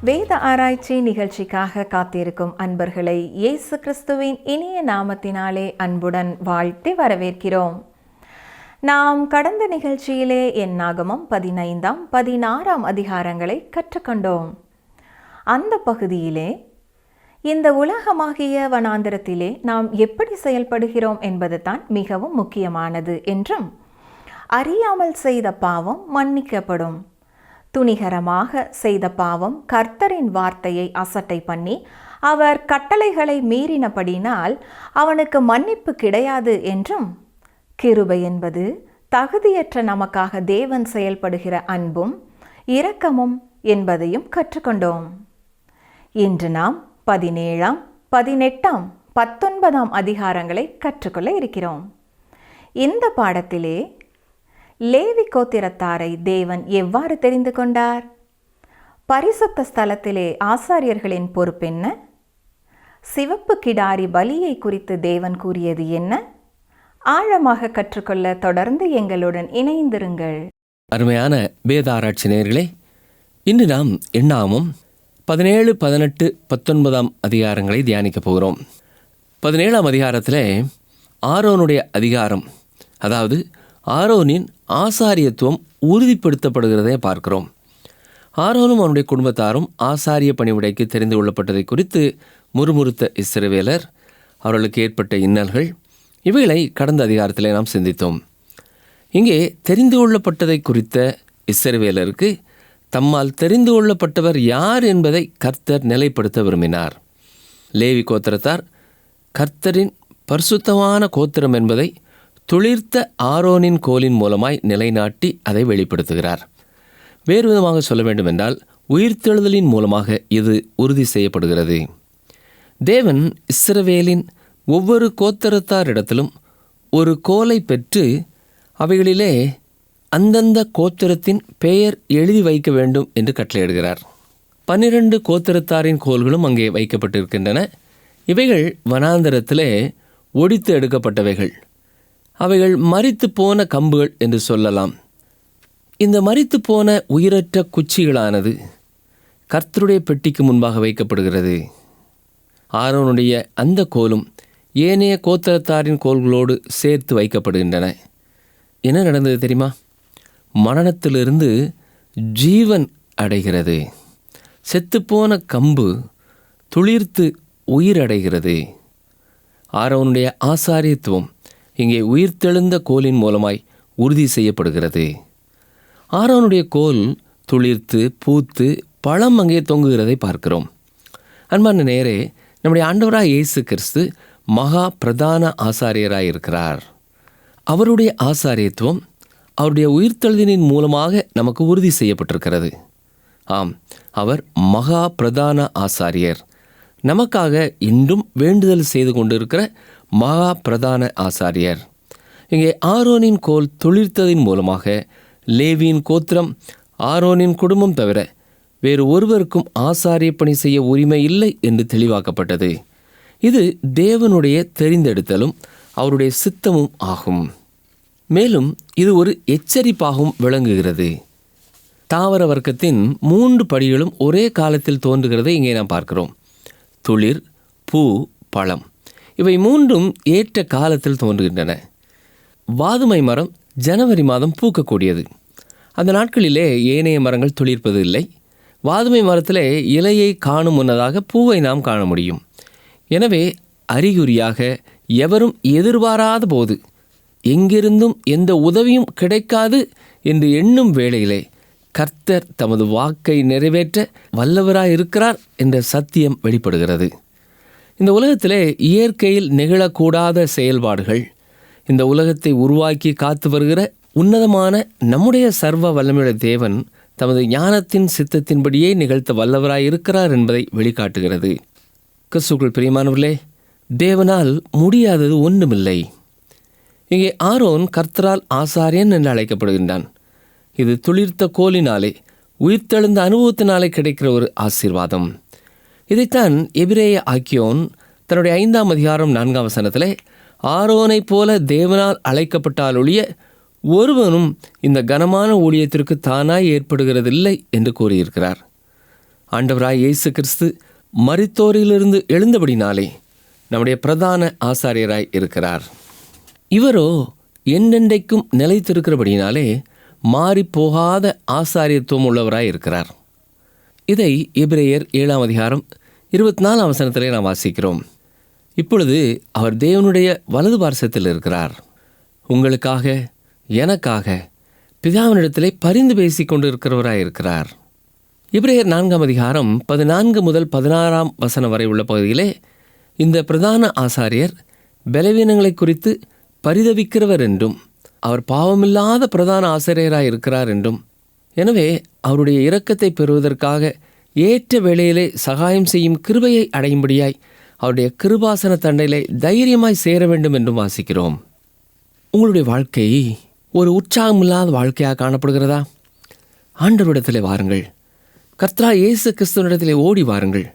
வேத ஆராய்ச்சி நிகழ்ச்சிக்காக காத்திருக்கும் அன்பர்களை இயேசு கிறிஸ்துவின் இனிய நாமத்தினாலே அன்புடன் வாழ்த்தி வரவேற்கிறோம். நாம் கடந்த நிகழ்ச்சியிலே என்னாகமம் 15, 16 அதிகாரங்களை கற்றுக்கொண்டோம். அந்த பகுதியிலே இந்த உலகமாகிய வனாந்திரத்திலே நாம் எப்படி செயல்படுகிறோம் என்பது தான் மிகவும் முக்கியமானது என்றும், அறியாமல் செய்த பாவம் மன்னிக்கப்படும், துணிகரமாக செய்த பாவம் கர்த்தரின் வார்த்தையை அசட்டை பண்ணி அவர் கட்டளைகளை மீறினபடினால் அவனுக்கு மன்னிப்பு கிடையாது என்றும், கிருபை என்பது தகுதியற்ற நமக்காக தேவன் செயல்படுகிற அன்பும் இரக்கமும் என்பதையும் கற்றுக்கொண்டோம். இன்று நாம் 17, 18, 19 அதிகாரங்களை கற்றுக்கொள்ள இருக்கிறோம். இந்த பாடத்திலே லேவி கோத்திரத்தாரை தேவன் எவ்வாறு தெரிந்து கொண்டார்? பரிசுத்த ஸ்தலத்திலே ஆசாரியர்களின் பொறுப்பென்ன? சிவப்பு கிடாரி பலியை குறித்து தேவன் கூறியது என்ன? ஆழமாக கற்றுக்கொள்ள தொடர்ந்து எங்களுடன் இணைந்திருங்கள். அருமையான வேத ஆராய்ச்சி நேயர்களே, இன்று நாம் என்னாகமம் 17, 18, 19 அதிகாரங்களை தியானிக்க போகிறோம். 17 அதிகாரத்தில் ஆரோனுடைய அதிகாரம், அதாவது ஆரோனின் ஆசாரியத்துவம் உறுதிப்படுத்தப்படுகிறதை பார்க்கிறோம். ஆரோனும் அவனுடைய குடும்பத்தாரும் ஆசாரிய பணிவிடைக்கு தெரிந்து கொள்ளப்பட்டதை குறித்து முறுமுறுத்த இஸ்ரவேலர், அவர்களுக்கு ஏற்பட்ட இன்னல்கள், இவைகளை கடந்த அதிகாரத்தில் நாம் சிந்தித்தோம். இங்கே தெரிந்து கொள்ளப்பட்டதை குறித்த இஸ்ரவேலருக்கு தம்மால் தெரிந்து கொள்ளப்பட்டவர் யார் என்பதை கர்த்தர் நிலைப்படுத்த விரும்பினார். லேவி கோத்திரத்தார் கர்த்தரின் பரிசுத்தமான கோத்திரம் என்பதை துளிர்த்த ஆரோனின் கோலின் மூலமாய் நிலைநாட்டி அதை வெளிப்படுத்துகிறார். வேறு விதமாக சொல்ல வேண்டுமென்றால், உயிர்த்தெழுதலின் மூலமாக இது உறுதி செய்யப்படுகிறது. தேவன் இஸ்ரவேலின் ஒவ்வொரு கோத்திரத்தாரிடத்திலும் ஒரு கோலை பெற்று அவைகளிலே அந்தந்த கோத்திரத்தின் பெயர் எழுதி வைக்க வேண்டும் என்று கட்டளையிடுகிறார். 12 கோத்திரத்தாரின் கோல்களும் அங்கே வைக்கப்பட்டிருக்கின்றன. இவைகள் வனாந்தரத்திலே ஒடித்து எடுக்கப்பட்டவைகள். அவைகள் மரித்து போன கம்புகள் என்று சொல்லலாம். இந்த மரித்து போன உயிரற்ற குச்சிகளானது கர்த்தருடைய பெட்டிக்கு முன்பாக வைக்கப்படுகிறது. ஆரோனுடைய அந்த கோலும் ஏனைய கோத்திரத்தாரின் கோல்களோடு சேர்த்து வைக்கப்படுகின்றன. என்ன நடந்தது தெரியுமா? மரணத்திலிருந்து ஜீவன் அடைகிறது. செத்துப்போன கம்பு துளிர்த்து உயிரடைகிறது. ஆரோனுடைய ஆசாரியத்துவம் இங்கே உயிர்த்தெழுந்த கோலின் மூலமாய் உறுதி செய்யப்படுகிறது. ஆரோனுடைய கோல் துளிர்த்து பூத்து பழம் அங்கே தொங்குகிறதை பார்க்கிறோம். அன்பான நேரே, நம்முடைய ஆண்டவராய் இயேசு கிறிஸ்து மகா பிரதான ஆசாரியராய் இருக்கிறார். அவருடைய ஆசாரியத்துவம் அவருடைய உயிர்த்தெழுதலின் மூலமாக நமக்கு உறுதி செய்யப்பட்டிருக்கிறது. ஆம், அவர் மகா பிரதான ஆசாரியர், நமக்காக இன்றும் வேண்டுதல் செய்து கொண்டிருக்கிற மகா பிரதான ஆசாரியர். இங்கே ஆரோனின் கோல் துளிர்த்ததின் மூலமாக லேவியின் கோத்திரம், ஆரோனின் குடும்பம் தவிர வேறு ஒருவருக்கும் ஆசாரிய பணி செய்ய உரிமை இல்லை என்று தெளிவாக்கப்பட்டது. இது தேவனுடைய தெரிந்தெடுத்தலும் அவருடைய சித்தமும் ஆகும். மேலும் இது ஒரு எச்சரிப்பாகவும் விளங்குகிறது. தாவர வர்க்கத்தின் 3 படிகளும் ஒரே காலத்தில் தோன்றுகிறதை இங்கே நாம் பார்க்கிறோம். துளிர், பூ, பழம், இவை 3ம் ஏற்ற காலத்தில் தோன்றுகின்றன. வாதுமை மரம் ஜனவரி மாதம் பூக்கக்கூடியது. அந்த நாட்களிலே ஏனைய மரங்கள் துளிர்ப்பது இல்லை. வாதுமை மரத்திலே இலையை காணும் முன்னதாக பூவை நாம் காண முடியும். எனவே அறிகுறியாக எவரும் எதிர்பாராத போது, எங்கிருந்தும் எந்த உதவியும் கிடைக்காது என்று எண்ணும் வேளையிலே கர்த்தர் தமது வாக்கை நிறைவேற்ற வல்லவராயிருக்கிறார் என்ற சத்தியம் வெளிப்படுகிறது. இந்த உலகத்திலே இயற்கையில் நிகழக்கூடாத செயல்பாடுகள், இந்த உலகத்தை உருவாக்கி காத்து வருகிற உன்னதமான நம்முடைய சர்வ வல்லமையுடைய தேவன் தமது ஞானத்தின் சித்தத்தின்படியே நிகழ்த்த வல்லவராய் இருக்கிறார் என்பதை வெளிக்காட்டுகிறது. கிறிஸ்துவுக்குள் பிரியமானவர்களே, தேவனால் முடியாதது ஒன்றுமில்லை. இங்கே ஆரோன் கர்த்தரால் ஆசாரியன் என்று அழைக்கப்படுகின்றான். இது துளிர்த்த கோலினாலே, உயிர்த்தெழுந்த அனுபவத்தினாலே கிடைக்கிற ஒரு ஆசீர்வாதம். இதைத்தான் எபிரேய ஆக்கியோன் தன்னுடைய 5 அதிகாரம் 4 வசனத்திலே, ஆரோனைப் போல தேவனால் அழைக்கப்பட்டால் ஒழிய ஒருவனும் இந்த கனமான ஊழியத்திற்கு தானாய் ஏற்படுகிறதில்லை என்று கூறியிருக்கிறார். ஆண்டவராய் இயேசு கிறிஸ்து மரித்தோரிலிருந்து எழுந்தபடினாலே நம்முடைய பிரதான ஆசாரியராய் இருக்கிறார். இவரோ என்றென்றைக்கும் நிலைத்திருக்கிறபடினாலே மாறிப்போகாத ஆசாரியத்துவம் உள்ளவராய் இருக்கிறார். இதை எபிரேயர் 7ஆம் அதிகாரம் 24ஆம் வசனத்திலே நாம் வாசிக்கிறோம். இப்பொழுது அவர் தேவனுடைய வலது பார்சத்தில் இருக்கிறார். உங்களுக்காக, எனக்காக பிதாவினிடத்திலே பரிந்து பேசி கொண்டு இருக்கிறவராய் இருக்கிறார். எபிரேயர் 4ஆம் அதிகாரம் 14 முதல் 16ஆம் வசனம் வரை உள்ள பகுதியிலே இந்த பிரதான ஆசாரியர் பலவீனங்களை குறித்து பரிதவிக்கிறவர் என்றும் அவர் பாவமில்லாத பிரதான ஆசிரியராய் இருக்கிறார் என்றும், எனவே அவருடைய இரக்கத்தை பெறுவதற்காக ஏற்ற வேளையிலே சகாயம் செய்யும் கிருபையை அடையும்படியாய் அவருடைய கிருபாசன தண்டையிலே தைரியமாய் சேர வேண்டும் என்றும் வாசிக்கிறோம். உங்களுடைய வாழ்க்கை ஒரு உற்சாகமில்லாத வாழ்க்கையாக காணப்படுகிறதா? ஆண்டவரிடத்திலே வாருங்கள். கர்த்தராகிய இயேசு கிறிஸ்துவினிடத்திலே ஓடி வாருங்கள்.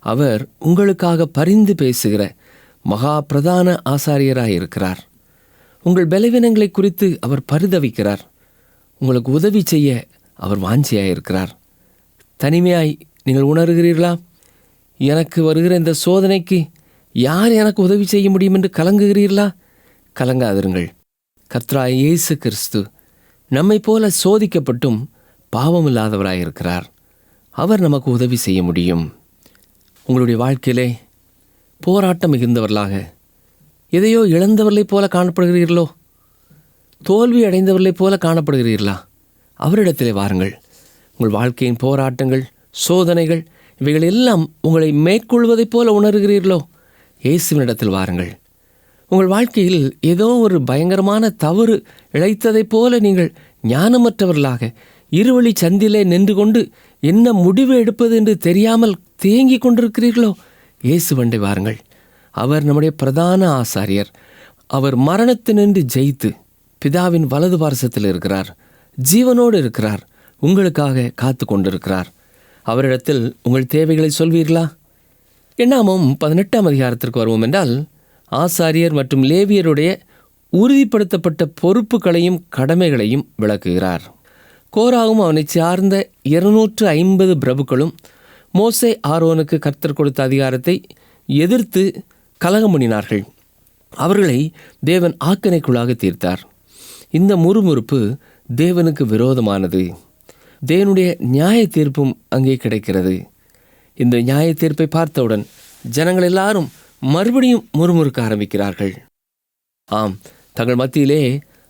அவர் உங்களுக்காக பரிந்து பேசுகிற மகா பிரதான ஆசாரியராய் இருக்கிறார். உங்கள் பலவீனங்களை குறித்து அவர் பரிதவிக்கிறார். உங்களுக்கு உதவி செய்ய அவர் வாஞ்சியாய் இருக்கிறார். தனிமையாய் நீங்கள் உணர்கிறீர்களா? எனக்கு வருகிற இந்த சோதனைக்கு யார் எனக்கு உதவி செய்ய முடியும் என்று கலங்குகிறீர்களா? கலங்காதிருங்கள். கர்த்தராகிய இயேசு கிறிஸ்து நம்மை போல சோதிக்கப்பட்டும் பாவமில்லாதவராய் இருக்கிறார். அவர் நமக்கு உதவி செய்ய முடியும். உங்களுடைய வாழ்க்கையிலே போராட்டம் மிகுந்தவர்களாக, எதையோ இழந்தவர்களைப் போல காணப்படுகிறீர்களோ? தோல்வி அடைந்தவர்களைப் போல காணப்படுகிறீர்களா? அவரிடத்திலே வாருங்கள். உங்கள் வாழ்க்கையின் போராட்டங்கள், சோதனைகள் இவைகள் எல்லாம் உங்களை மேற்கொள்வதைப் போல உணர்கிறீர்களோ? இயேசுவினிடத்தில் வாருங்கள். உங்கள் வாழ்க்கையில் ஏதோ ஒரு பயங்கரமான தவறு இழைத்ததைப் போல நீங்கள் ஞானமற்றவர்களாக இருவழி சந்திலே நின்று கொண்டு என்ன முடிவு எடுப்பது என்று தெரியாமல் தேங்கி கொண்டிருக்கிறீர்களோ? இயேசுவண்டை வாருங்கள். அவர் நம்முடைய பிரதான ஆசாரியர். அவர் மரணத்தினின்று ஜெயித்து பிதாவின் வலது பார்சத்தில் இருக்கிறார். ஜீவனோடு இருக்கிறார். உங்களுக்காக காத்து கொண்டிருக்கிறார். அவரிடத்தில் உங்கள் தேவைகளை சொல்வீர்களா? எண்ணாமம் 18ஆம் அதிகாரத்திற்கு வருவோம் என்றால், ஆசாரியர் மற்றும் லேவியருடைய உறுதிப்படுத்தப்பட்ட பொறுப்புகளையும் கடமைகளையும் விளக்குகிறார். கோராவும் அவனை சார்ந்த 250 பிரபுக்களும் மோசே ஆரோனுக்கு கர்த்தர் கொடுத்த அதிகாரத்தை எதிர்த்து கலகம் பண்ணினார்கள். அவர்களை தேவன் ஆக்கினைக்குள்ளாக தீர்த்தார். இந்த முறுமுறுப்பு தேவனுக்கு விரோதமானது. தேவனுடைய நியாய தீர்ப்பும் அங்கே கிடைக்கிறது. இந்த நியாய தீர்ப்பை பார்த்தவுடன் ஜனங்கள் எல்லாரும் மறுபடியும் முறுமுறுக்க ஆரம்பிக்கிறார்கள். ஆம், தங்கள் மத்தியிலே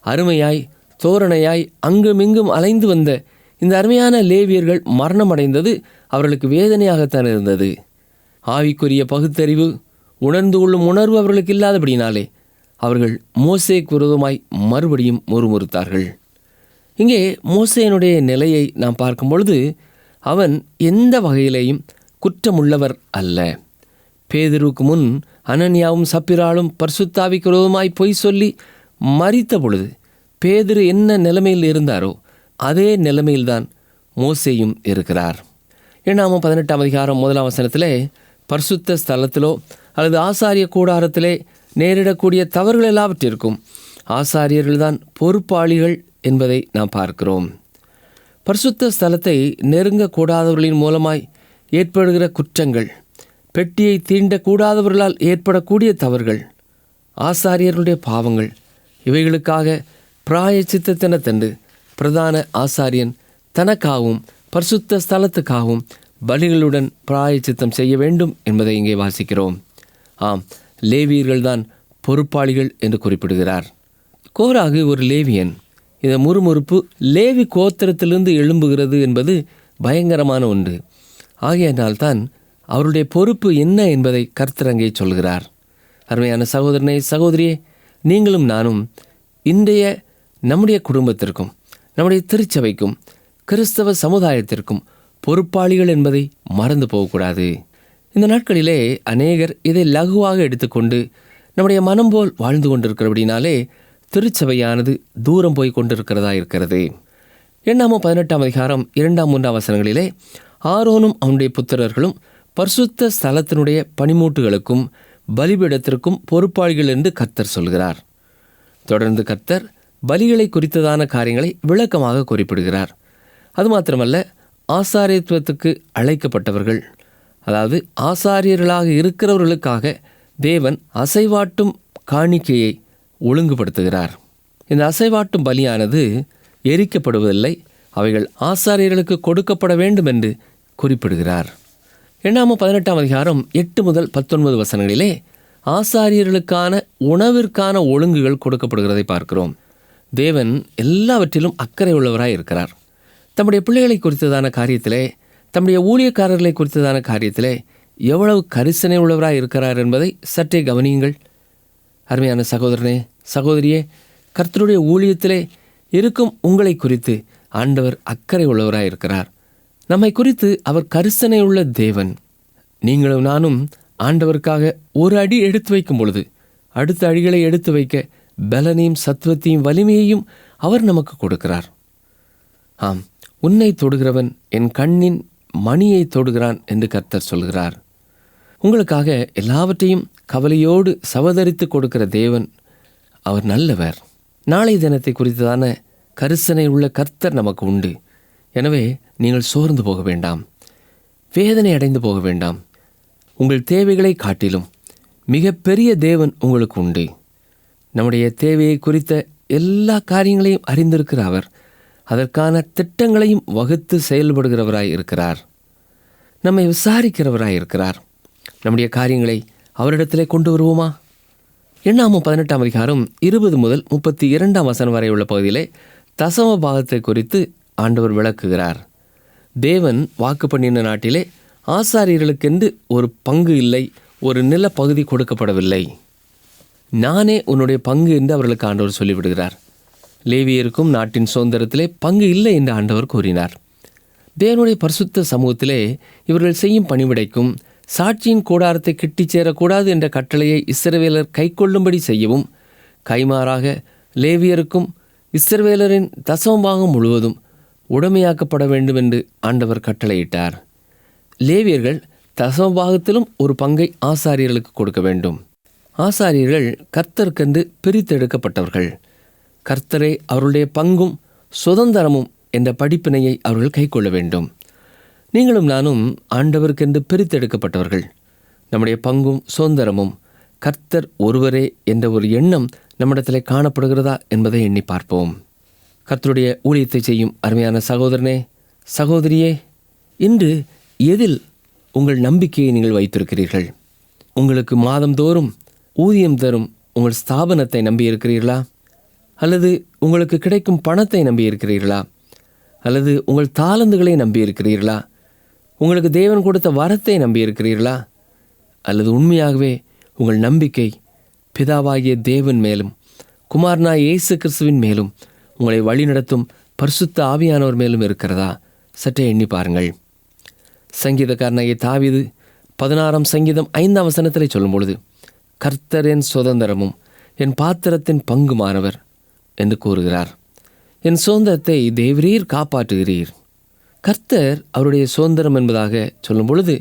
அருமையாய் தோரணையாய் அங்குமிங்கும் அலைந்து வந்த இந்த அருமையான லேவியர்கள் மரணம் அடைந்தது அவர்களுக்கு வேதனையாகத்தான் இருந்தது. ஆவிக்குரிய பகுத்தறிவு, உணர்ந்து கொள்ளும் உணர்வு அவர்களுக்கு இல்லாதபடினாலே அவர்கள் மோசேக்கு விரோதமாய் மறுபடியும் முறுமுறுத்தார்கள். இங்கே மோசேனுடைய நிலையை நாம் பார்க்கும் பொழுது அவன் எந்த வகையிலேயும் குற்றமுள்ளவர் அல்ல. பேதுருக்கு முன் அனனியாவும் சப்பிராலும் பரிசுத்தாவிக்கு விரோதமாய் பொய் சொல்லி மரித்த பொழுது பேதுரு என்ன நிலைமையில் இருந்தாரோ அதே நிலைமையில்தான் மோசேயும் இருக்கிறார். எண்ணாமம் 18ஆம் அதிகாரம் 1ஆம் வசனத்திலே, பரிசுத்த ஸ்தலத்திலோ அல்லது ஆசாரிய கூடாரத்திலே நேரிடக்கூடிய தவறுகள் எல்லாவற்றிற்கும் ஆசாரியர்கள்தான் பொறுப்பாளிகள் என்பதை நாம் பார்க்கிறோம். பரிசுத்த ஸ்தலத்தை நெருங்கக்கூடாதவர்களின் மூலமாய் ஏற்படுகிற குற்றங்கள், பெட்டியை தீண்டக்கூடாதவர்களால் ஏற்படக்கூடிய தவறுகள், ஆசாரியர்களுடைய பாவங்கள், இவைகளுக்காக பிராயச்சித்தத்தினத்தன்று பிரதான ஆசாரியன் தனக்காகவும் பரிசுத்த ஸ்தலத்துக்காகவும் பலிகளுடன் பிராயச்சித்தம் செய்ய வேண்டும் என்பதை இங்கே வாசிக்கிறோம். ஆம், லேவியர்கள்தான் பொறுப்பாளிகள் என்று குறிப்பிடுகிறார். கோராகு ஒரு லேவியன். இந்த முறுமுறுப்பு லேவி கோத்திரத்திலிருந்து எழும்புகிறது என்பது பயங்கரமான ஒன்று. ஆகையினால்தான் அவருடைய பொறுப்பு என்ன என்பதை கர்த்தர் அங்கே சொல்கிறார். அருமையான சகோதரனே, சகோதரியே, நீங்களும் நானும் இன்றைய நம்முடைய குடும்பத்திற்கும் நம்முடைய திருச்சபைக்கும் கிறிஸ்தவ சமுதாயத்திற்கும் பொறுப்பாளிகள் என்பதை மறந்து போகக்கூடாது. இந்த நாட்களிலே அநேகர் இதை லகுவாக எடுத்துக்கொண்டு நம்முடைய மனம் போல் வாழ்ந்து கொண்டிருக்கிறபடினாலே திருச்சபையானது தூரம் போய் கொண்டிருக்கிறதா இருக்கிறது. எண்ணாமம் 18ஆம் அதிகாரம் 2-3 வசனங்களிலே, ஆரோனும் அவனுடைய புத்திரர்களும் பரிசுத்த ஸ்தலத்தினுடைய பனிமூட்டுகளுக்கும் பலிபீடத்திற்கும் பொறுப்பாளிகள் என்று கர்த்தர் சொல்கிறார். தொடர்ந்து கர்த்தர் பலிகளை குறித்ததான காரியங்களை விளக்கமாக குறிப்பிடுகிறார். அது மாத்திரமல்ல, ஆசாரியத்துவத்துக்கு அழைக்கப்பட்டவர்கள், அதாவது ஆசாரியர்களாக இருக்கிறவர்களுக்காக தேவன் அசைவாட்டும் காணிக்கையை ஒழுங்குபடுத்துகிறார். இந்த அசைவாட்டும் பலியானது எரிக்கப்படுவதில்லை, அவைகள் ஆசாரியர்களுக்கு கொடுக்கப்பட வேண்டும் என்று குறிப்பிடுகிறார். எண்ணாமம் 18ஆம் அதிகாரம் 8 முதல் 19 வசனங்களிலே ஆசாரியர்களுக்கான உணவிற்கான ஒழுங்குகள் கொடுக்கப்படுகிறதை பார்க்கிறோம். தேவன் எல்லாவற்றிலும் அக்கறை உள்ளவராய் இருக்கிறார். தம்முடைய பிள்ளைகளை குறித்ததான காரியத்திலே, தம்முடைய ஊழியக்காரர்களை குறித்ததான காரியத்திலே எவ்வளவு கரிசனை உள்ளவராய் இருக்கிறார் என்பதை சற்றே கவனியுங்கள். அருமையான சகோதரனே, சகோதரியே, கர்த்தருடைய ஊழியத்திலே இருக்கும் உங்களை குறித்து ஆண்டவர் அக்கறை உள்ளவராய் இருக்கிறார். நம்மை குறித்து அவர் கரிசனை உள்ள தேவன். நீங்களும் நானும் ஆண்டவருக்காக ஒரு அடி எடுத்து வைக்கும் பொழுது அடுத்த அடிகளை எடுத்து வைக்க பலனையும் சத்துவத்தையும் வலிமையையும் அவர் நமக்கு கொடுக்கிறார். ஆம், உன்னை தொடுகிறவன் என் கண்ணின் மணியை தொடுகிறான் என்று கர்த்தர் சொல்கிறார். உங்களுக்காக எல்லாவற்றையும் கவலையோடு சவதரித்து கொடுக்கிற தேவன் அவர் நல்லவர். நாளை தினத்தை குறித்ததான கரிசனை உள்ள கர்த்தர் நமக்கு உண்டு. எனவே நீங்கள் சோர்ந்து போக வேண்டாம், வேதனை அடைந்து போக வேண்டாம். உங்கள் தேவைகளை காட்டிலும் மிகப்பெரிய தேவன் உங்களுக்கு உண்டு. நம்முடைய தேவையை குறித்த எல்லா காரியங்களையும் அறிந்திருக்கிற அவர் அதற்கான திட்டங்களையும் வகுத்து செயல்படுகிறவராய் இருக்கிறார். நம்மை விசாரிக்கிறவராய் இருக்கிறார். நம்முடைய காரியங்களை அவரிடத்திலே கொண்டு வருவோமா? எண்ணாமம் 18ஆம் அதிகாரம் 20 முதல் 32ஆம் வசனம் வரை உள்ள பகுதியிலே தசம பாகத்தை குறித்து ஆண்டவர் விளக்குகிறார். தேவன் வாக்கு பண்ணின நாட்டிலே ஆசாரியர்களுக்கென்று ஒரு பங்கு இல்லை, ஒரு நிலப்பகுதி கொடுக்கப்படவில்லை. நானே உன்னுடைய பங்கு என்று அவர்களுக்கு ஆண்டவர் சொல்லிவிடுகிறார். லேவியருக்கும் நாட்டின் சுதந்திரத்திலே பங்கு இல்லை என்று ஆண்டவர் கூறினார். தேவனுடைய பரிசுத்த சமூகத்திலே இவர்கள் செய்யும் பணிவிடைக்கும் சாட்சியின் கூடாரத்தை கிட்டிச் சேரக்கூடாது என்ற கட்டளையை இஸ்ரவேலர் கைக்கொள்ளும்படி செய்யவும், கைமாறாக லேவியருக்கும் இஸ்ரவேலரின் தசமபாகம் முழுவதும் உடைமையாக்கப்பட வேண்டும் என்று ஆண்டவர் கட்டளையிட்டார். லேவியர்கள் தசமபாகத்திலும் ஒரு பங்கை ஆசாரியர்களுக்கு கொடுக்க வேண்டும். ஆசாரியர்கள் கர்த்தருக்கென்று பிரித்தெடுக்கப்பட்டவர்கள். கர்த்தரே அவருடைய பங்கும் சுதந்திரமும் என்ற படிப்பினையை அவர்கள் கைக்கொள்ள வேண்டும். நீங்களும் நானும் ஆண்டவருக்கென்று பிரித்தெடுக்கப்பட்டவர்கள். நம்முடைய பங்கும் சுதந்திரமும் கர்த்தர் ஒருவரே என்ற ஒரு எண்ணம் நம்மிடத்தில் காணப்படுகிறதா என்பதை எண்ணி பார்ப்போம். கர்த்தருடைய ஊழியத்தை செய்யும் அருமையான சகோதரனே, சகோதரியே, இன்று எதில் உங்கள் நம்பிக்கையை நீங்கள் வைத்திருக்கிறீர்கள்? உங்களுக்கு மாதந்தோறும் ஊதியம் தரும் உங்கள் ஸ்தாபனத்தை நம்பியிருக்கிறீர்களா? அல்லது உங்களுக்கு கிடைக்கும் பணத்தை நம்பியிருக்கிறீர்களா? அல்லது உங்கள் தாளந்துகளை நம்பியிருக்கிறீர்களா? உங்களுக்கு தேவன் கொடுத்த வரத்தை நம்பியிருக்கிறீர்களா? அல்லது உண்மையாகவே உங்கள் நம்பிக்கை பிதாவாகிய தேவன் மேலும் குமாரனாய் இயேசு கிறிஸ்துவின் மேலும் உங்களை வழிநடத்தும் பரிசுத்த ஆவியானவர் மேலும் இருக்கிறதா? சற்றே எண்ணி பாருங்கள். சங்கீதக்காரனாகிய தாவீது 16ஆம் சங்கீதம் 5ஆம் வசனத்திலே சொல்லும் பொழுது, கர்த்தர் என் சுதந்திரமும் என் பாத்திரத்தின் பங்குமானவர் என்று கூறுகிறார். என் சுதந்திரத்தை தேவரீர் காப்பாற்றுகிறீர். கர்த்தர் அவருடைய சுதந்திரம் என்பதாக சொல்லும் பொழுது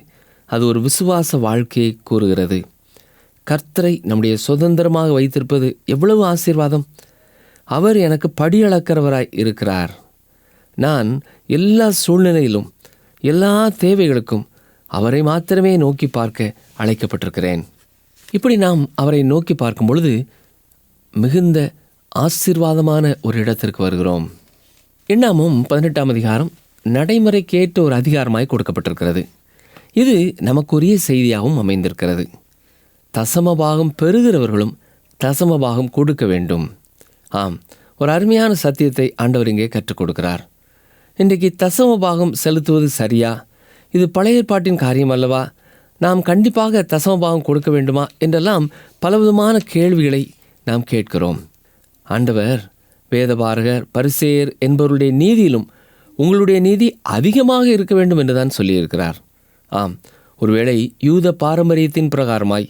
அது ஒரு விசுவாச வாழ்க்கையை கூறுகிறது. கர்த்தரை நம்முடைய சுதந்திரமாக வைத்திருப்பது எவ்வளவு ஆசீர்வாதம்! அவர் எனக்கு படியளக்கிறவராய் இருக்கிறார். நான் எல்லா சூழ்நிலையிலும் எல்லா தேவைகளுக்கும் அவரை மாத்திரமே நோக்கி பார்க்க அழைக்கப்பட்டிருக்கிறேன். இப்படி நாம் அவரை நோக்கி பார்க்கும் பொழுது மிகுந்த ஆசீர்வாதமான ஒரு இடத்திற்கு வருகிறோம். எண்ணாமம் 18ஆம் அதிகாரம் நடைமுறைக்கேற்ற ஒரு அதிகாரமாய் கொடுக்கப்பட்டிருக்கிறது. இது நமக்குரிய செய்தியாகவும் அமைந்திருக்கிறது. தசமபாகம் பெறுகிறவர்களும் தசமபாகம் கொடுக்க வேண்டும். ஆம், ஒரு அருமையான சத்தியத்தை ஆண்டவர் இங்கே கற்றுக் கொடுக்கிறார். இன்றைக்கு தசமபாகம் செலுத்துவது சரியா? இது பழைய ஏற்பாட்டின் காரியம் அல்லவா? நாம் கண்டிப்பாக தசமபாகம் கொடுக்க வேண்டுமா என்றெல்லாம் பலவிதமான கேள்விகளை நாம் கேட்கிறோம். ஆண்டவர் வேதபாரகர் பரிசேயர் என்பவருடைய நீதியிலும் உங்களுடைய நீதி அதிகமாக இருக்க வேண்டும் என்றுதான் சொல்லியிருக்கிறார். ஆம், ஒருவேளை யூத பாரம்பரியத்தின் பிரகாரமாய்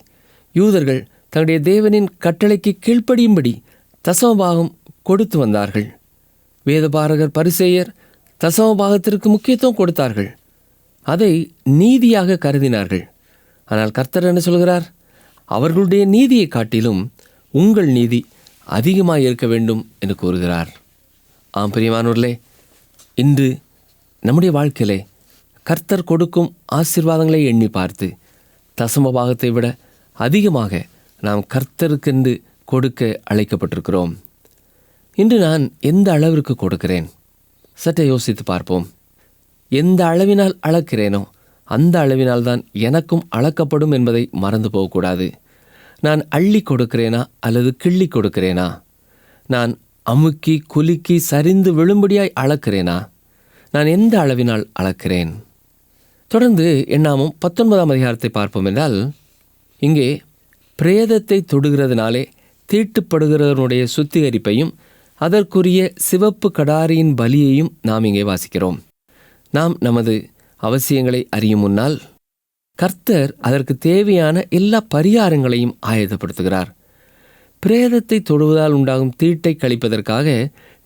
யூதர்கள் தங்களுடைய தேவனின் கட்டளைக்கு கீழ்ப்படியும்படி தசமபாகம் கொடுத்து வந்தார்கள். வேதபாரகர் பரிசேயர் தசமபாகத்திற்கு முக்கியத்துவம் கொடுத்தார்கள். அதை நீதியாக கருதினார்கள். ஆனால் கர்த்தர் என்ன சொல்கிறார்? அவர்களுடைய நீதியை காட்டிலும் உங்கள் நீதி அதிகமாக இருக்க வேண்டும் என்று கூறுகிறார். ஆம் பிரியமானவர்களே, இன்று நம்முடைய வாழ்க்கையிலே கர்த்தர் கொடுக்கும் ஆசீர்வாதங்களை எண்ணி பார்த்து தசம பாகத்தை விட அதிகமாக நாம் கர்த்தருக்கென்று கொடுக்க அழைக்கப்பட்டிருக்கிறோம். இன்று நான் எந்த அளவிற்கு கொடுக்கிறேன்? சற்றே யோசித்து பார்ப்போம். எந்த அளவினால் அளக்கிறேனோ அந்த அளவினால் தான் எனக்கும் அளக்கப்படும் என்பதை மறந்து போகக்கூடாது. நான் அள்ளி கொடுக்கிறேனா அல்லது கிள்ளி கொடுக்கிறேனா? நான் அமுக்கி குலுக்கி சரிந்து விழும்படியாய் அளக்கிறேனா? நான் எந்த அளவினால் அளக்கிறேன்? தொடர்ந்து எண்ணாமம் 19ஆம் அதிகாரத்தை பார்ப்போம் என்றால், இங்கே பிரேதத்தை தொடுகிறதுனாலே தீட்டுப்படுகிறவனுடைய சுத்திகரிப்பையும் அதற்குரிய சிவப்பு கடாரியின் பலியையும் நாம் இங்கே வாசிக்கிறோம். நாம் நமது அவசியங்களை அறியும் முன்னால் கர்த்தர் அதற்கு தேவையான எல்லா பரிகாரங்களையும் ஆயத்தப்படுத்துகிறார். பிரேதத்தை தொடுவதால் உண்டாகும் தீட்டை கழிப்பதற்காக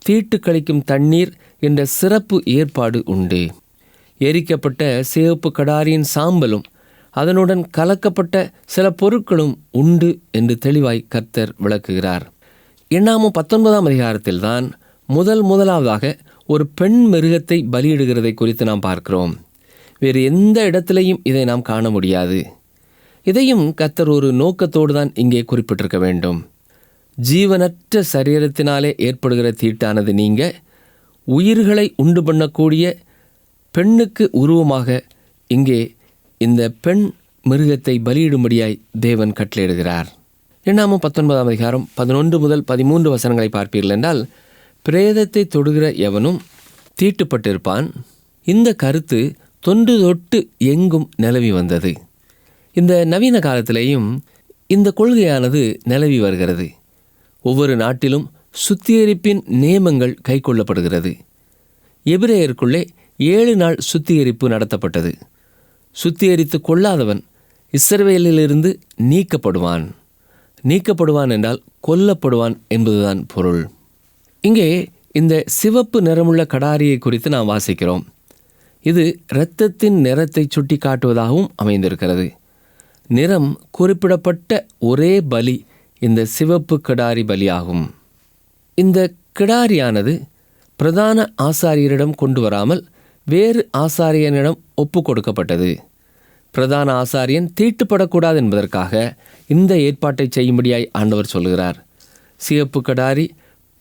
தீட்டு கழிக்கும் தண்ணீர் என்ற சிறப்பு ஏற்பாடு உண்டு. எரிக்கப்பட்ட சிவப்பு கடாரியின் சாம்பலும் அதனுடன் கலக்கப்பட்ட சில பொருட்களும் உண்டு என்று தெளிவாய் கர்த்தர் விளக்குகிறார். எண்ணாமம் 19ஆம் அதிகாரத்தில்தான் முதலாவதாக ஒரு பெண் மிருகத்தை பலியிடுகிறதை குறித்து நாம் பார்க்கிறோம். வேறு எந்த இடத்திலையும் இதை நாம் காண முடியாது. இதையும் கர்த்தர் ஒரு நோக்கத்தோடு தான் இங்கே குறிப்பிட்டிருக்க வேண்டும். ஜீவனற்ற சரீரத்தினாலே ஏற்படுகிற தீட்டானது நீங்க உயிர்களை உண்டு பண்ணக்கூடிய பெண்ணுக்கு உருவமாக இங்கே இந்த பெண் மிருகத்தை பலியிடும்படியாய் தேவன் கட்டளையிடுகிறார். எண்ணாமம் 19ஆம் அதிகாரம் 11 முதல் 13 வசனங்களை பார்ப்பீர்கள் என்றால், பிரேதத்தை தொடுகிற எவனும் தீட்டுப்பட்டிருப்பான். இந்த கருத்து தொன்று தொட்டு எங்கும் நிலவி வந்தது. இந்த நவீன காலத்திலேயும் இந்த கொள்கையானது நிலவி வருகிறது. ஒவ்வொரு நாட்டிலும் சுத்திகரிப்பின் நியமங்கள் கைக்கொள்ளப்படுகிறது. எபிரேயருக்குள்ளே 7 நாள் சுத்திகரிப்பு நடத்தப்பட்டது. சுத்திகரித்து கொள்ளாதவன் இஸ்ரவேலிலிருந்து நீக்கப்படுவான். நீக்கப்படுவான் என்றால் கொல்லப்படுவான் என்பதுதான் பொருள். இங்கே இந்த சிவப்பு நிறமுள்ள கடாரியை குறித்து நாம் வாசிக்கிறோம். இது இரத்தத்தின் நிறத்தை சுட்டி காட்டுவதாகவும் அமைந்திருக்கிறது. நிறம் குறிப்பிடப்பட்ட ஒரே பலி இந்த சிவப்பு கிடாரி பலியாகும். இந்த கிடாரியானது பிரதான ஆசாரியரிடம் கொண்டு வராமல் வேறு ஆசாரியனிடம் ஒப்பு கொடுக்கப்பட்டது. பிரதான ஆசாரியன் தீட்டுப்படக்கூடாது என்பதற்காக இந்த ஏற்பாட்டை செய்யும்படியாய் ஆண்டவர் சொல்கிறார். சிவப்பு கிடாரி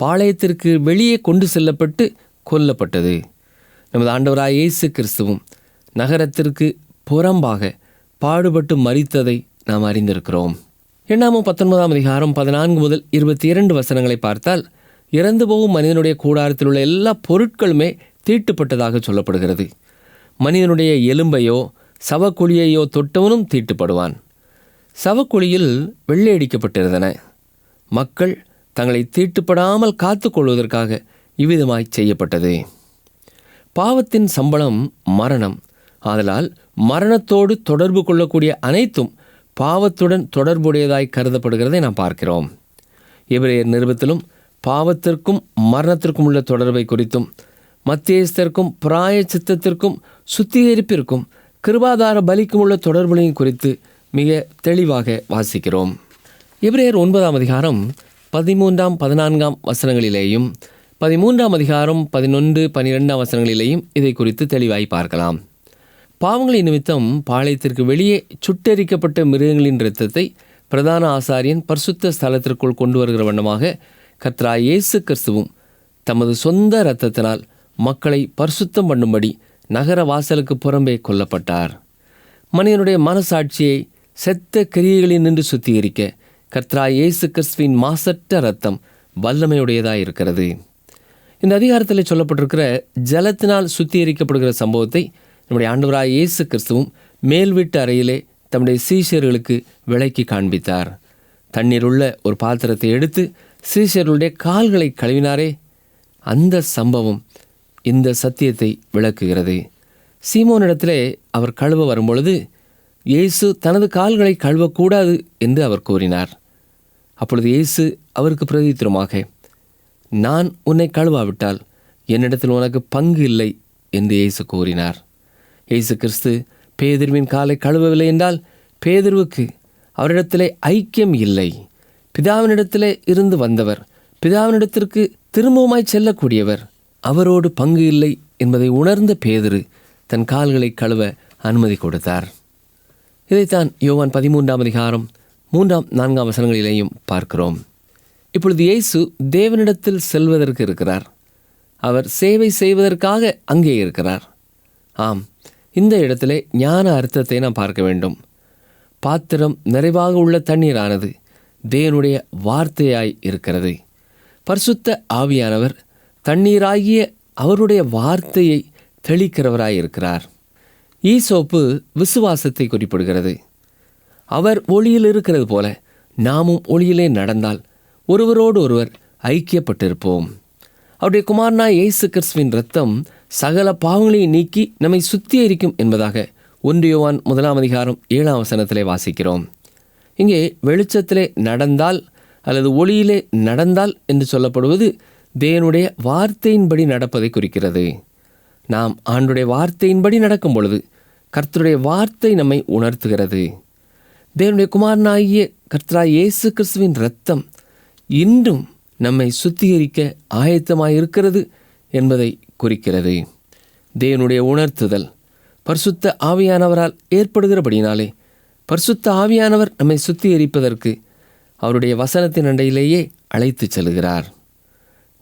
பாளையத்திற்கு வெளியே கொண்டு செல்லப்பட்டு கொல்லப்பட்டது. நமது ஆண்டவராய் இயேசு கிறிஸ்துவும் நகரத்திற்கு புறம்பாக பாடுபட்டு மரித்ததை நாம் அறிந்திருக்கிறோம். எண்ணாமம் 19ஆம் அதிகாரம் 14 முதல் 22 வசனங்களை பார்த்தால், இறந்து போகும் மனிதனுடைய கூடாரத்தில் உள்ள எல்லா பொருட்களுமே தீட்டுப்பட்டதாக சொல்லப்படுகிறது. மனிதனுடைய எலும்பையோ சவக்குழியையோ தொட்டவனும் தீட்டுப்படுவான். சவக்குழியில் வெள்ளையடிக்கப்பட்டிருந்தன. மக்கள் தங்களை தீட்டுப்படாமல் காத்து கொள்வதற்காக இவ்விதமாய் செய்யப்பட்டது. பாவத்தின் சம்பளம் மரணம். ஆதலால் மரணத்தோடு தொடர்பு கொள்ளக்கூடிய அனைத்தும் பாவத்துடன் தொடர்புடையதாய் கருதப்படுகிறதை நாம் பார்க்கிறோம். எபிரேயர் நிருபத்திலும் பாவத்திற்கும் மரணத்திற்கும் உள்ள தொடர்பை குறித்தும், மத்தியஸ்தர்க்கும் பிராயச்சித்தத்திற்கும் சுத்திகரிப்பிற்கும் கிருபாதார பலிக்கும் உள்ள தொடர்புகளையும் குறித்து மிக தெளிவாக வாசிக்கிறோம். எபிரேயர் 9ஆம் அதிகாரம் 13, 14 வசனங்களிலேயும் 13ஆம் அதிகாரம் 11, 12 வசனங்களிலேயும் இதை குறித்து தெளிவாய் பார்க்கலாம். பாவங்களின் நிமித்தம் பாளையத்திற்கு வெளியே சுட்டெரிக்கப்பட்ட மிருகங்களின் இரத்தத்தை பிரதான ஆசாரியன் பரிசுத்த ஸ்தலத்திற்குள் கொண்டு வருகிற வண்ணமாக கர்த்தராகிய இயேசு கிறிஸ்துவும் தமது சொந்த இரத்தத்தினால் மக்களை பரிசுத்தம் பண்ணும்படி நகர வாசலுக்கு புறம்பே கொல்லப்பட்டார். மனிதனுடைய மனசாட்சியை செத்த கிரியைகளில் நின்று சுத்திகரிக்க கர்த்தராகிய இயேசு கிறிஸ்துவின் மாசற்ற இரத்தம் வல்லமையுடையதாக இருக்கிறது. இந்த அதிகாரத்தில் சொல்லப்பட்டிருக்கிற ஜலத்தினால் சுத்திகரிக்கப்படுகிற சம்பவத்தை நம்முடைய ஆண்டவராகிய இயேசு கிறிஸ்துவும் மேல் வீட்டு அறையிலே தம்முடைய சீஷர்களுக்கு விளக்கி காண்பித்தார். தண்ணீர் உள்ள ஒரு பாத்திரத்தை எடுத்து சீஷர்களுடைய கால்களை கழுவினாரே, அந்த சம்பவம் இந்த சத்தியத்தை விளக்குகிறது. சீமோனிடத்திலே அவர் கழுவ வரும்பொழுது இயேசு தனது கால்களை கழுவக்கூடாது என்று அவர் கூறினார். அப்பொழுது இயேசு அவருக்கு பிரதித்திரமாக, நான் உன்னை கழுவாவிட்டால் என்னிடத்தில் உனக்கு பங்கு இல்லை என்று இயேசு கூறினார். இயேசு கிறிஸ்து பேதுருவின் காலை கழுவவில்லை என்றால் பேதுருவுக்கு அவரிடத்திலே ஐக்கியம் இல்லை. பிதாவினிடத்திலே இருந்து வந்தவர், பிதாவினிடத்திற்கு திரும்பவுமாய் செல்லக்கூடியவர், அவரோடு பங்கு இல்லை என்பதை உணர்ந்த பேதுரு தன் கால்களை கழுவ அனுமதி கொடுத்தார். இதைத்தான் யோவான் 13ஆம் அதிகாரம் 3-4 வசனங்களிலேயும் பார்க்கிறோம். இப்பொழுது இயேசு தேவனிடத்தில் செல்வதற்கு இருக்கிறார். அவர் சேவை செய்வதற்காக அங்கே இருக்கிறார். ஆம், இந்த இடத்திலே ஞான அர்த்தத்தை நாம் பார்க்க வேண்டும். பாத்திரம் நிறைவாக உள்ள தண்ணீரானது தேவனுடைய வார்த்தையாய் இருக்கிறது. பரிசுத்த ஆவியானவர் தண்ணீராகிய அவருடைய வார்த்தையை தெளிக்கிறவராய் இருக்கிறார். ஈசோப்பு விசுவாசத்தை குறிப்பிடுகிறது. அவர் ஒளியில் இருக்கிறது போல நாமும் ஒளியிலே நடந்தால் ஒருவரோடு ஒருவர் ஐக்கியப்பட்டிருப்போம். அவருடைய குமாரனாய் இயேசு கிறிஸ்துவின் இரத்தம் சகல பாவங்களையும் நீக்கி நம்மை சுத்திகரிக்கும் என்பதாக 1 யோவான் 1ஆம் அதிகாரம் 7ஆம் வசனத்திலே வாசிக்கிறோம். இங்கே வெளிச்சத்திலே நடந்தால் அல்லது ஒளியிலே நடந்தால் என்று சொல்லப்படுவது தேவனுடைய வார்த்தையின்படி நடப்பதை குறிக்கிறது. நாம் ஆண்டுடைய வார்த்தையின்படி நடக்கும் பொழுது கர்த்தருடைய வார்த்தை நம்மை உணர்த்துகிறது. தேவனுடைய குமாரனாகிய கர்த்தராய் இயேசு கிறிஸ்துவின் இரத்தம் இன்றும் நம்மை சுத்திகரிக்க ஆயத்தமாயிருக்கிறது என்பதை குறிக்கிறது. தேவனுடைய உணர்த்துதல் பரிசுத்த ஆவியானவரால் ஏற்படுகிறபடினாலே பரிசுத்த ஆவியானவர் நம்மை சுத்திகரிப்பதற்கு அவருடைய வசனத்தின் அண்டையிலேயே அழைத்து செல்கிறார்.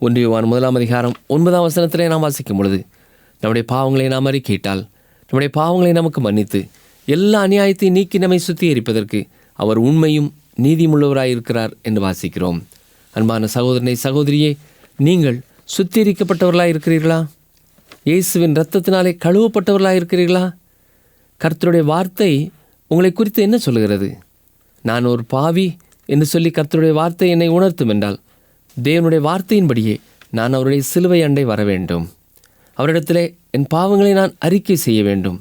1 யோவான் 1ஆம் அதிகாரம் 9ஆம் வசனத்திலே நாம் வாசிக்கும் பொழுது, நம்முடைய பாவங்களை நாம் அறிக்கையிட்டால் நம்முடைய பாவங்களை நமக்கு மன்னித்து எல்லா அநியாயத்தையும் நீக்கி நம்மை சுத்திகரிப்பதற்கு அவர் உண்மையும் நீதியுள்ளவராயிருக்கிறார் என்று வாசிக்கிறோம். அன்பான சகோதரனை சகோதரியே, நீங்கள் சுத்திகரிக்கப்பட்டவர்களாக இருக்கிறீர்களா? இயேசுவின் இரத்தத்தினாலே கழுவப்பட்டவர்களாக இருக்கிறீர்களா? கர்த்தருடைய வார்த்தை உங்களை குறித்து என்ன சொல்கிறது? நான் ஒரு பாவி என்று சொல்லி கர்த்தருடைய வார்த்தை என்னை உணர்த்தும் என்றால் தேவனுடைய வார்த்தையின்படியே நான் அவருடைய சிலுவை அண்டை வர வேண்டும். அவரிடத்திலே என் பாவங்களை நான் அறிக்கை செய்ய வேண்டும்.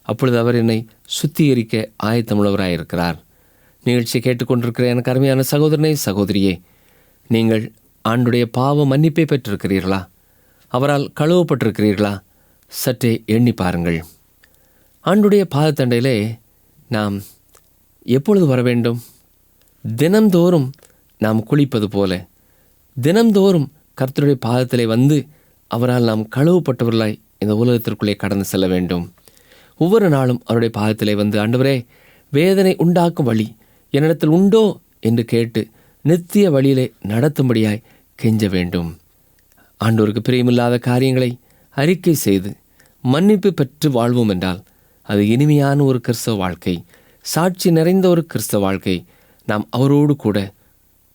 அப்பொழுது அவர் என்னை சுத்திகரிக்க ஆயத்தமுள்ளவராயிருக்கிறார். நிகழ்ச்சியை கேட்டுக்கொண்டிருக்கிற எனக்கு அருமையான சகோதரனே சகோதரியே, நீங்கள் ஆண்டுடைய பாவ மன்னிப்பை பெற்றிருக்கிறீர்களா? அவரால் கழுவப்பட்டிருக்கிறீர்களா? சற்றே எண்ணி பாருங்கள். ஆண்டுடைய பாதத்தண்டையிலே நாம் எப்பொழுது வர வேண்டும்? தினந்தோறும் நாம் குளிப்பது போல தினந்தோறும் கர்த்தருடைய பாதத்திலே வந்து அவரால் நாம் கழுவப்பட்டவர்களாய் இந்த உலகத்திற்குள்ளே கடந்து செல்ல வேண்டும். ஒவ்வொரு நாளும் அவருடைய பாதத்திலே வந்து, ஆண்டவரே, வேதனை உண்டாக்கும் வழி என்னிடத்தில் உண்டோ என்று கேட்டு நித்திய வழியிலே நடத்தும்படியாய் கெஞ்ச வேண்டும். ஆண்டவருக்கு பிரியமில்லாத காரியங்களை அறிக்கை செய்து மன்னிப்பு பெற்று வாழ்வோம் என்றால் அது இனிமையான ஒரு கிறிஸ்தவ வாழ்க்கை, சாட்சி நிறைந்த ஒரு கிறிஸ்தவ வாழ்க்கை. நாம் அவரோடு கூட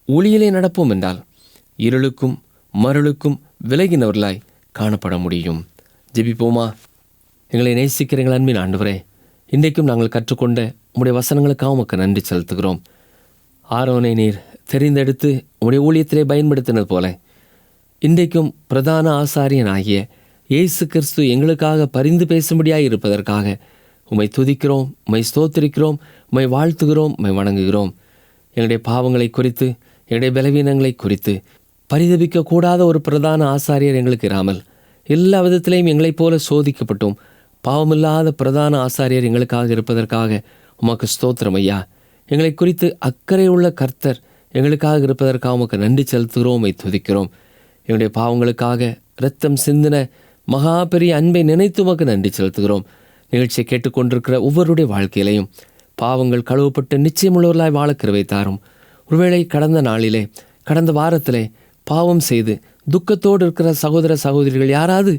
ஒளியிலே நடப்போம் என்றால் இருளுக்கும் மருளுக்கும் விலகினவர்களாய் காணப்பட முடியும். ஜெபிப்போமா? எங்களை நேசிக்கிற எங்கள் அன்பின் ஆண்டவரே, இன்றைக்கும் நாங்கள் கற்றுக்கொண்ட உம்முடைய வசனங்களுக்காக உமக்கு நன்றி செலுத்துகிறோம். ஆரோனை நீர் தெரிந்தெடுத்து உம்முடைய ஊழியத்திலே பயன்படுத்தினது போல இன்றைக்கும் பிரதான ஆசாரியனாகிய இயேசு கிறிஸ்து எங்களுக்காக பரிந்து பேசும்படியாய் இருப்பதற்காக உம்மை துதிக்கிறோம், உம்மை ஸ்தோத்திரிக்கிறோம், உம்மை வாழ்த்துகிறோம், உம்மை வணங்குகிறோம். எங்களுடைய பாவங்களை குறித்து, எங்களுடைய பலவீனங்களை குறித்து பரிதபிக்கக்கூடாத ஒரு பிரதான ஆசாரியர் எங்களுக்கு இராமல் எல்லா விதத்திலையும் எங்களைப் போல சோதிக்கப்பட்டும் பாவமில்லாத பிரதான ஆசாரியர் எங்களுக்காக இருப்பதற்காக உமக்கு ஸ்தோத்திரம் ஐயா. எங்களை குறித்து அக்கறை உள்ள கர்த்தர் எங்களுக்காக இருப்பதற்காக உமக்கு நன்றி செலுத்துகிறோம், உம்மை துதிக்கிறோம். எங்களுடைய பாவங்களுக்காக இரத்தம் சிந்தின மகா பெரிய அன்பை நினைத்து உமக்கு நன்றி செலுத்துகிறோம். நிகழ்ச்சியை கேட்டுக்கொண்டிருக்கிற ஒவ்வொருடைய வாழ்க்கையிலையும் பாவங்கள் கழுவப்பட்டு நிச்சயமுள்ளவர்களாய் வாழ கிருபை தாரும். ஒருவேளை கடந்த வாரத்திலே பாவம் செய்து துக்கத்தோடு இருக்கிற சகோதர சகோதரிகள் யாராவது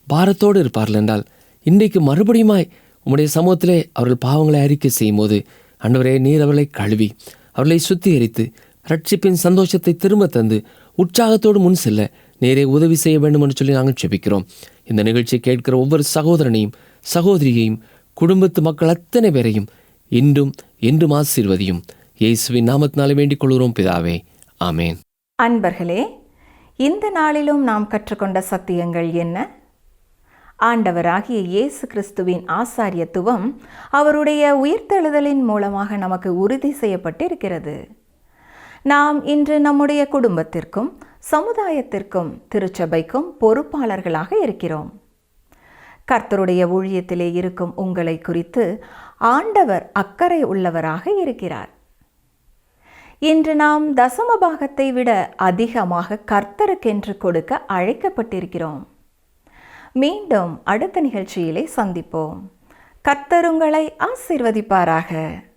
பாரத்தோடு இருப்பார்கள் என்றால் இன்றைக்கு மறுபடியுமாய் உம்முடைய சமூகத்திலே அவர்கள் பாவங்களை அறிக்கை செய்யும் போது ஆண்டவரே, நீர் அவர்களை கழுவி அவர்களை சுத்திகரித்து ரட்சிப்பின் சந்தோஷத்தை திரும்ப தந்து உற்சாகத்தோடு முன் செல்ல நேரே உதவி செய்ய வேண்டும் என்று சொல்லி நாங்கள் ஜெபிக்கிறோம். இந்த நிகழ்ச்சியை கேட்கிற ஒவ்வொரு சகோதரனையும் சகோதரியையும் குடும்பத்து மக்கள் அத்தனை பேரையும் இன்றும் என்றும் ஆசீர்வதியும். இயேசுவின் நாமத்தினாலே வேண்டிக் கொள்கிறோம் பிதாவே, ஆமேன். அன்பர்களே, இந்த நாளிலும் நாம் கற்றுக்கொண்ட சத்தியங்கள் என்ன? ஆண்டவராகிய இயேசு கிறிஸ்துவின் ஆசாரியத்துவம் அவருடைய உயிர்த்தெழுதலின் மூலமாக நமக்கு உறுதி செய்யப்பட்டிருக்கிறது. நாம் இன்று நம்முடைய குடும்பத்திற்கும் சமுதாயத்திற்கும் திருச்சபைக்கும் பொறுப்பாளர்களாக இருக்கிறோம். கர்த்தருடைய ஊழியத்திலே இருக்கும் உங்களை குறித்து ஆண்டவர் அக்கறை உள்ளவராக இருக்கிறார். இன்று நாம் தசம பாகத்தை விட அதிகமாக கர்த்தருக்கென்று கொடுக்க அழைக்கப்பட்டிருக்கிறோம். மீண்டும் அடுத்த நிகழ்ச்சியிலே சந்திப்போம். கர்த்தர் உங்களை ஆசீர்வதிப்பாராக.